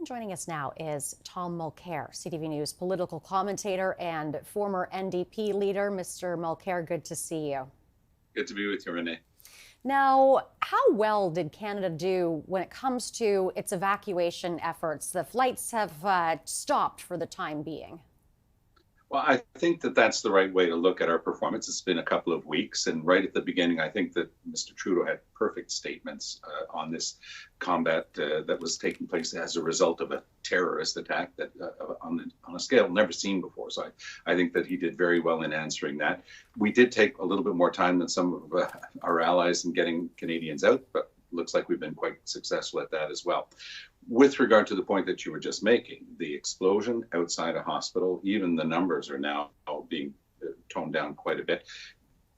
Joining us now is Tom Mulcair, CTV News political commentator and former NDP leader. Mr. Mulcair, good to see you. Good to be with you, Renee. Now, how well did Canada do when it comes to its evacuation efforts? The flights have stopped for the time being. Well, I think that that's the right way to look at our performance. It's been a couple of weeks, and right at the beginning, I think that Mr. Trudeau had perfect statements on this combat that was taking place as a result of a terrorist attack that on a scale never seen before. So I think that he did very well in answering that. We did take a little bit more time than some of our allies in getting Canadians out, but looks like we've been quite successful at that as well. With regard to the point that you were just making, the explosion outside a hospital, even the numbers are now being toned down quite a bit.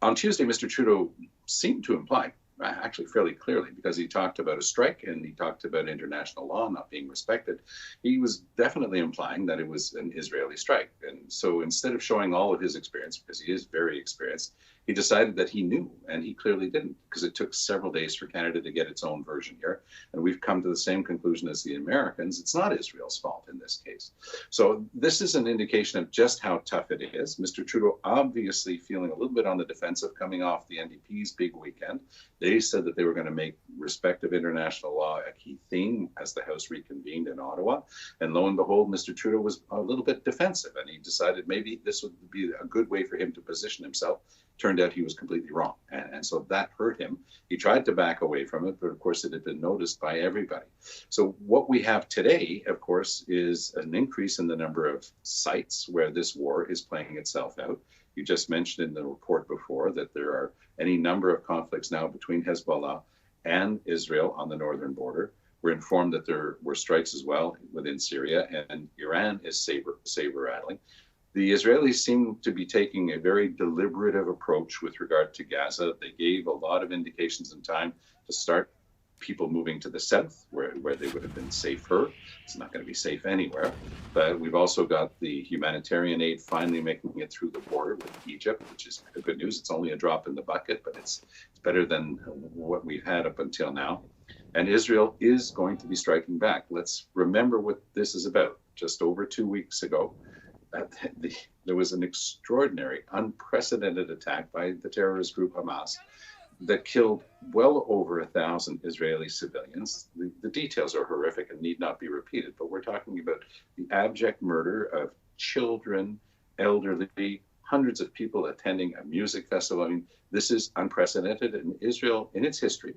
On Tuesday, Mr. Trudeau seemed to imply, actually fairly clearly, because he talked about a strike and he talked about international law not being respected, he was definitely implying that it was an Israeli strike. And so instead of showing all of his experience, because he is very experienced, he decided that he knew, and he clearly didn't, because it took several days for Canada to get its own version here. And we've come to the same conclusion as the Americans. It's not Israel's fault in this case. So this is an indication of just how tough it is. Mr. Trudeau obviously feeling a little bit on the defensive coming off the NDP's big weekend. They said that they were going to make respect of international law a key theme as the House reconvened in Ottawa. And lo and behold, Mr. Trudeau was a little bit defensive, and he decided maybe this would be a good way for him to position himself. Turned out he was completely wrong. And so that hurt him. He tried to back away from it, but of course it had been noticed by everybody. So what we have today, of course, is an increase in the number of sites where this war is playing itself out. You just mentioned in the report before that there are any number of conflicts now between Hezbollah and Israel on the northern border. We're informed that there were strikes as well within Syria, and Iran is saber-rattling. The Israelis seem to be taking a very deliberative approach with regard to Gaza. They gave a lot of indications in time to start people moving to the south, where they would have been safer. It's not going to be safe anywhere. But we've also got the humanitarian aid finally making it through the border with Egypt, which is good news. It's only a drop in the bucket, but it's better than what we've had up until now. And Israel is going to be striking back. Let's remember what this is about. Just over 2 weeks ago, there was an extraordinary, unprecedented attack by the terrorist group Hamas that killed well over 1,000 Israeli civilians. The details are horrific and need not be repeated, but we're talking about the abject murder of children, elderly, hundreds of people attending a music festival. I mean, this is unprecedented, and Israel, in its history,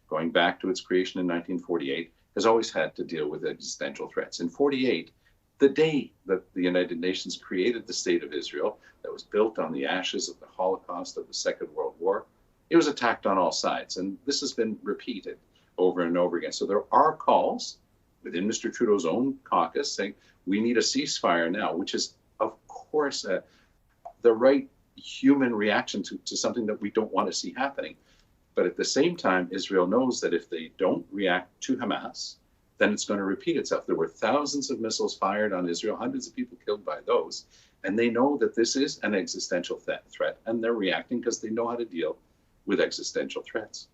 going back to its creation in 1948, has always had to deal with existential threats. In 48, the day that the United Nations created the State of Israel, that was built on the ashes of the Holocaust of the Second World War, it was attacked on all sides. And this has been repeated over and over again. So there are calls within Mr. Trudeau's own caucus saying we need a ceasefire now, which is, of course, the right human reaction to something that we don't want to see happening. But at the same time, Israel knows that if they don't react to Hamas, then it's going to repeat itself. There were thousands of missiles fired on Israel, hundreds of people killed by those. And they know that this is an existential threat, and they're reacting because they know how to deal with existential threats.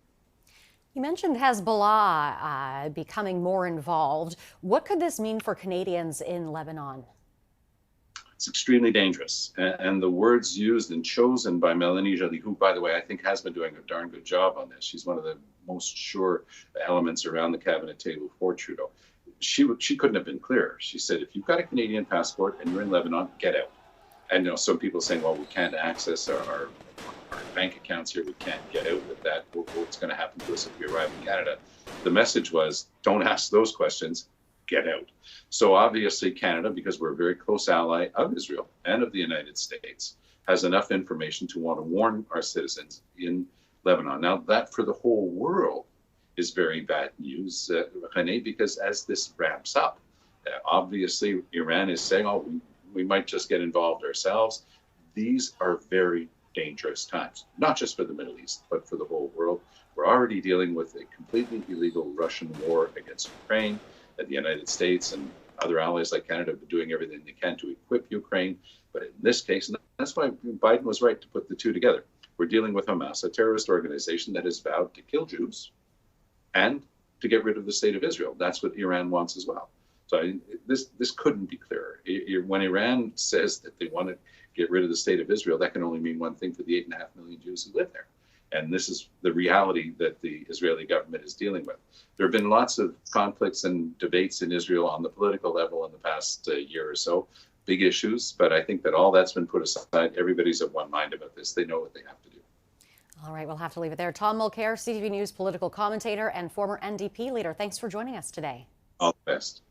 You mentioned Hezbollah becoming more involved. What could this mean for Canadians in Lebanon? It's extremely dangerous. And the words used and chosen by Melanie Joly, who, by the way, I think has been doing a darn good job on this. She's one of the most sure elements around the cabinet table for Trudeau. She couldn't have been clearer. She said, if you've got a Canadian passport and you're in Lebanon, get out. And some people saying, well, we can't access our bank accounts here. We can't get out with that. What's going to happen to us if we arrive in Canada? The message was, don't ask those questions. Get out. So obviously Canada, because we're a very close ally of Israel and of the United States, has enough information to want to warn our citizens in Lebanon. Now, that for the whole world is very bad news, René, because as this ramps up, obviously Iran is saying, oh, we might just get involved ourselves. These are very dangerous times, not just for the Middle East, but for the whole world. We're already dealing with a completely illegal Russian war against Ukraine. That the United States and other allies like Canada have been doing everything they can to equip Ukraine. But in this case, and that's why Biden was right to put the two together. We're dealing with Hamas, a terrorist organization that has vowed to kill Jews and to get rid of the state of Israel. That's what Iran wants as well. So this couldn't be clearer. When Iran says that they want to get rid of the state of Israel, that can only mean one thing for the 8.5 million Jews who live there. And this is the reality that the Israeli government is dealing with. There have been lots of conflicts and debates in Israel on the political level in the past year or so, big issues, but I think that all that's been put aside. Everybody's of one mind about this. They know what they have to do. All right, we'll have to leave it there. Tom Mulcair, CTV News political commentator and former NDP leader. Thanks for joining us today. All the best.